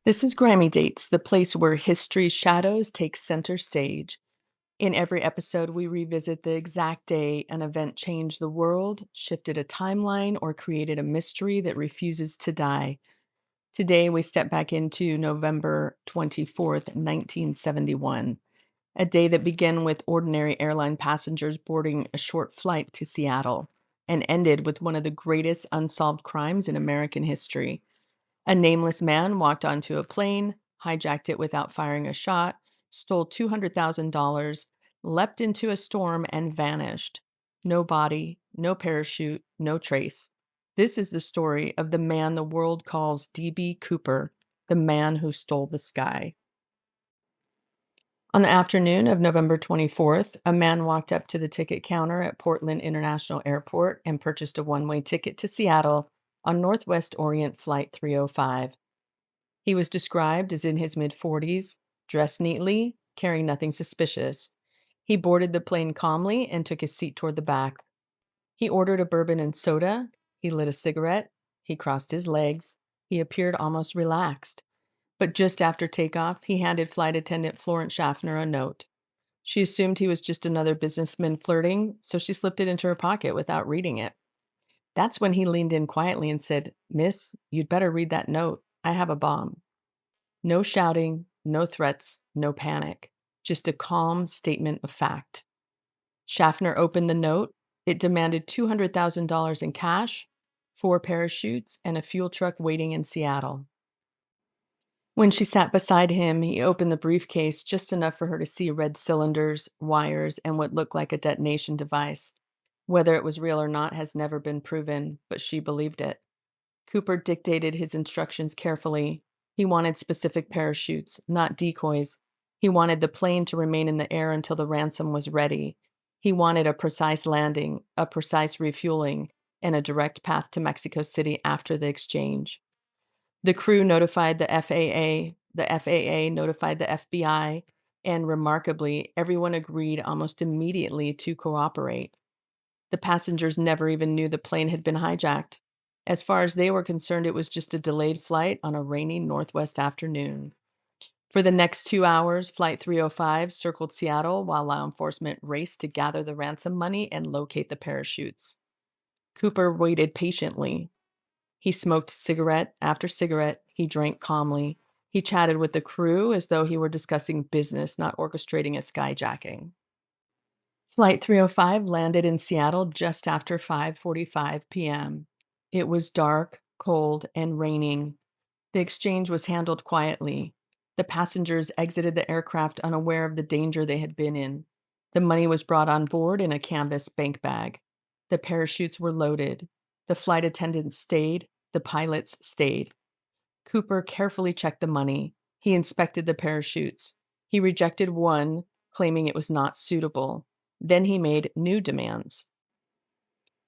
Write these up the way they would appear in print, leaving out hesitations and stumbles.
This is Grimy Dates, the place where history's shadows take center stage. In every episode, we revisit the exact day an event changed the world, shifted a timeline, or created a mystery that refuses to die. Today, we step back into November 24th, 1971, a day that began with ordinary airline passengers boarding a short flight to Seattle and ended with one of the greatest unsolved crimes in American history. A nameless man walked onto a plane, hijacked it without firing a shot, stole $200,000, leapt into a storm, and vanished. No body, no parachute, no trace. This is the story of the man the world calls D.B. Cooper, the man who stole the sky. On the afternoon of November 24th, a man walked up to the ticket counter at Portland International Airport and purchased a one-way ticket to Seattle on Northwest Orient Flight 305. He was described as in his mid-40s, dressed neatly, carrying nothing suspicious. He boarded the plane calmly and took his seat toward the back. He ordered a bourbon and soda. He lit a cigarette. He crossed his legs. He appeared almost relaxed. But just after takeoff, he handed flight attendant Florence Schaffner a note. She assumed he was just another businessman flirting, so she slipped it into her pocket without reading it. That's when he leaned in quietly and said, "Miss, you'd better read that note. I have a bomb." No shouting, no threats, no panic, just a calm statement of fact. Schaffner opened the note. It demanded $200,000 in cash, 4 parachutes, and a fuel truck waiting in Seattle. When she sat beside him, he opened the briefcase just enough for her to see red cylinders, wires, and what looked like a detonation device. Whether it was real or not has never been proven, but she believed it. Cooper dictated his instructions carefully. He wanted specific parachutes, not decoys. He wanted the plane to remain in the air until the ransom was ready. He wanted a precise landing, a precise refueling, and a direct path to Mexico City after the exchange. The crew notified the FAA notified the FBI, and remarkably, everyone agreed almost immediately to cooperate. The passengers never even knew the plane had been hijacked. As far as they were concerned, it was just a delayed flight on a rainy Northwest afternoon. For the next 2 hours, Flight 305 circled Seattle while law enforcement raced to gather the ransom money and locate the parachutes. Cooper waited patiently. He smoked cigarette after cigarette. He drank calmly. He chatted with the crew as though he were discussing business, not orchestrating a skyjacking. Flight 305 landed in Seattle just after 5:45 p.m. It was dark, cold, and raining. The exchange was handled quietly. The passengers exited the aircraft unaware of the danger they had been in. The money was brought on board in a canvas bank bag. The parachutes were loaded. The flight attendants stayed. The pilots stayed. Cooper carefully checked the money. He inspected the parachutes. He rejected one, claiming it was not suitable. Then he made new demands.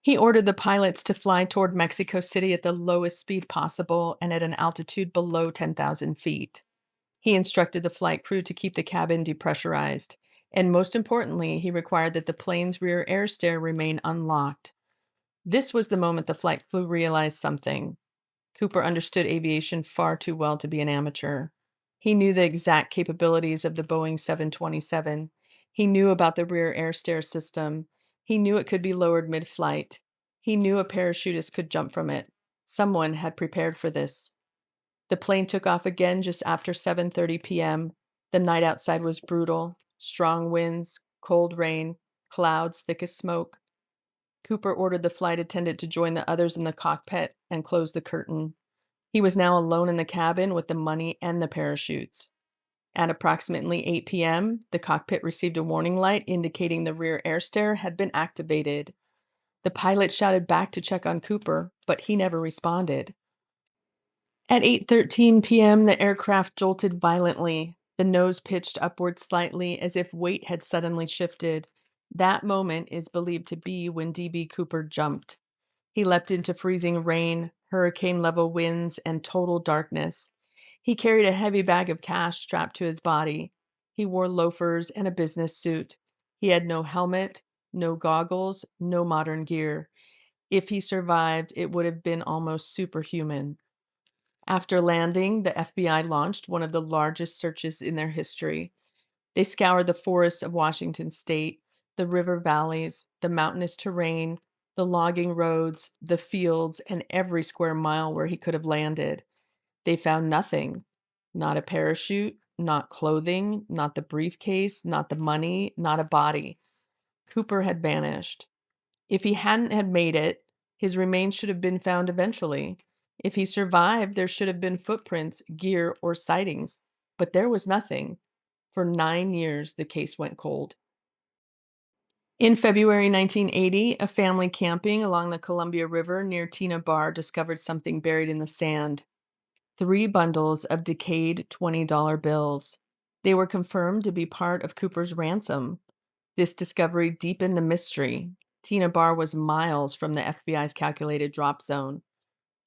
He ordered the pilots to fly toward Mexico City at the lowest speed possible and at an altitude below 10,000 feet. He instructed the flight crew to keep the cabin depressurized. And most importantly, he required that the plane's rear air stair remain unlocked. This was the moment the flight crew realized something. Cooper understood aviation far too well to be an amateur. He knew the exact capabilities of the Boeing 727. He knew about the rear air stair system. He knew it could be lowered mid-flight. He knew a parachutist could jump from it. Someone had prepared for this. The plane took off again just after 7:30 p.m. The night outside was brutal. Strong winds, cold rain, clouds thick as smoke. Cooper ordered the flight attendant to join the others in the cockpit and close the curtain. He was now alone in the cabin with the money and the parachutes. At approximately 8 p.m., the cockpit received a warning light indicating the rear air stair had been activated. The pilot shouted back to check on Cooper, but he never responded. At 8:13 p.m., the aircraft jolted violently. The nose pitched upward slightly as if weight had suddenly shifted. That moment is believed to be when D.B. Cooper jumped. He leapt into freezing rain, hurricane-level winds, and total darkness. He carried a heavy bag of cash strapped to his body. He wore loafers and a business suit. He had no helmet, no goggles, no modern gear. If he survived, it would have been almost superhuman. After landing, the FBI launched one of the largest searches in their history. They scoured the forests of Washington state, the river valleys, the mountainous terrain, the logging roads, the fields, and every square mile where he could have landed. They found nothing. Not a parachute, not clothing, not the briefcase, not the money, not a body. Cooper had vanished. If he hadn't had made it, his remains should have been found eventually. If he survived, there should have been footprints, gear, or sightings. But there was nothing. For 9 years, the case went cold. In February 1980, a family camping along the Columbia River near Tena Bar discovered something buried in the sand: three bundles of decayed $20 bills. They were confirmed to be part of Cooper's ransom. This discovery deepened the mystery. Tena Bar was miles from the FBI's calculated drop zone.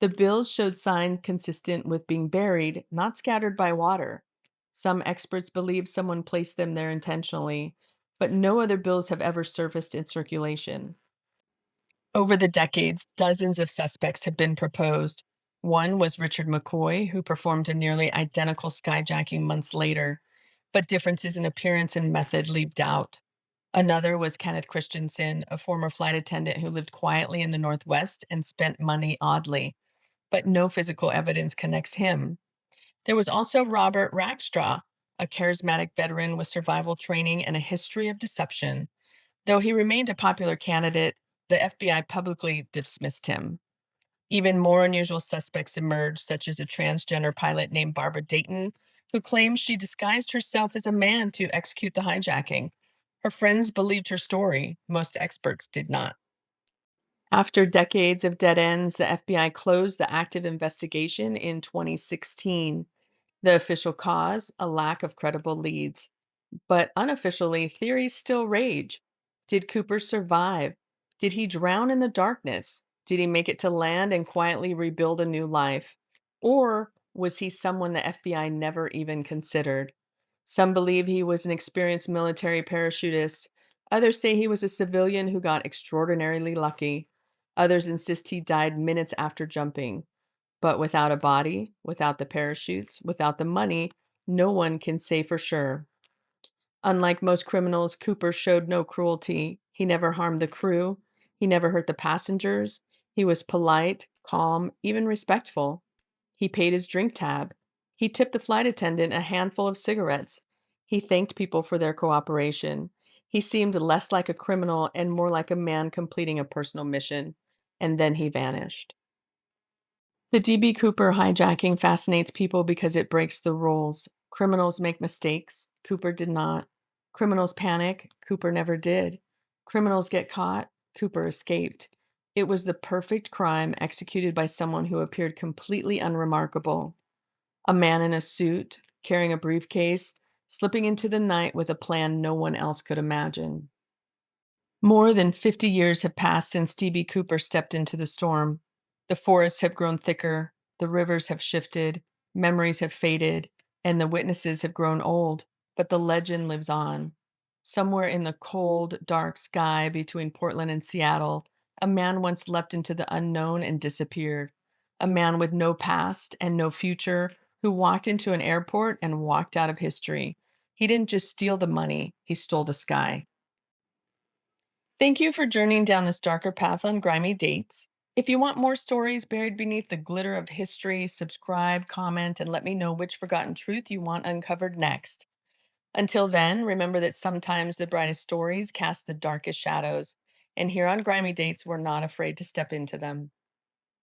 The bills showed signs consistent with being buried, not scattered by water. Some experts believe someone placed them there intentionally, but no other bills have ever surfaced in circulation. Over the decades, dozens of suspects have been proposed. One was Richard McCoy, who performed a nearly identical skyjacking months later, but differences in appearance and method leave doubt. Another was Kenneth Christensen, a former flight attendant who lived quietly in the Northwest and spent money oddly, but no physical evidence connects him. There was also Robert Rackstraw, a charismatic veteran with survival training and a history of deception. Though he remained a popular candidate, the FBI publicly dismissed him. Even more unusual suspects emerged, such as a transgender pilot named Barbara Dayton, who claims she disguised herself as a man to execute the hijacking. Her friends believed her story, most experts did not. After decades of dead ends, the FBI closed the active investigation in 2016. The official cause: a lack of credible leads. But unofficially, theories still rage. Did Cooper survive? Did he drown in the darkness? Did he make it to land and quietly rebuild a new life? Or was he someone the FBI never even considered? Some believe he was an experienced military parachutist. Others say he was a civilian who got extraordinarily lucky. Others insist he died minutes after jumping. But without a body, without the parachutes, without the money, no one can say for sure. Unlike most criminals, Cooper showed no cruelty. He never harmed the crew. He never hurt the passengers. He was polite, calm, even respectful. He paid his drink tab. He tipped the flight attendant a handful of cigarettes. He thanked people for their cooperation. He seemed less like a criminal and more like a man completing a personal mission. And then he vanished. The DB Cooper hijacking fascinates people because it breaks the rules. Criminals make mistakes. Cooper did not. Criminals panic. Cooper never did. Criminals get caught. Cooper escaped. It was the perfect crime executed by someone who appeared completely unremarkable. A man in a suit, carrying a briefcase, slipping into the night with a plan no one else could imagine. More than 50 years have passed since D.B. Cooper stepped into the storm. The forests have grown thicker, the rivers have shifted, memories have faded, and the witnesses have grown old, but the legend lives on. Somewhere in the cold, dark sky between Portland and Seattle, a man once leapt into the unknown and disappeared. A man with no past and no future who walked into an airport and walked out of history. He didn't just steal the money, he stole the sky. Thank you for journeying down this darker path on Grimy Dates. If you want more stories buried beneath the glitter of history, subscribe, comment, and let me know which forgotten truth you want uncovered next. Until then, remember that sometimes the brightest stories cast the darkest shadows, and here on Grimy Dates, we're not afraid to step into them.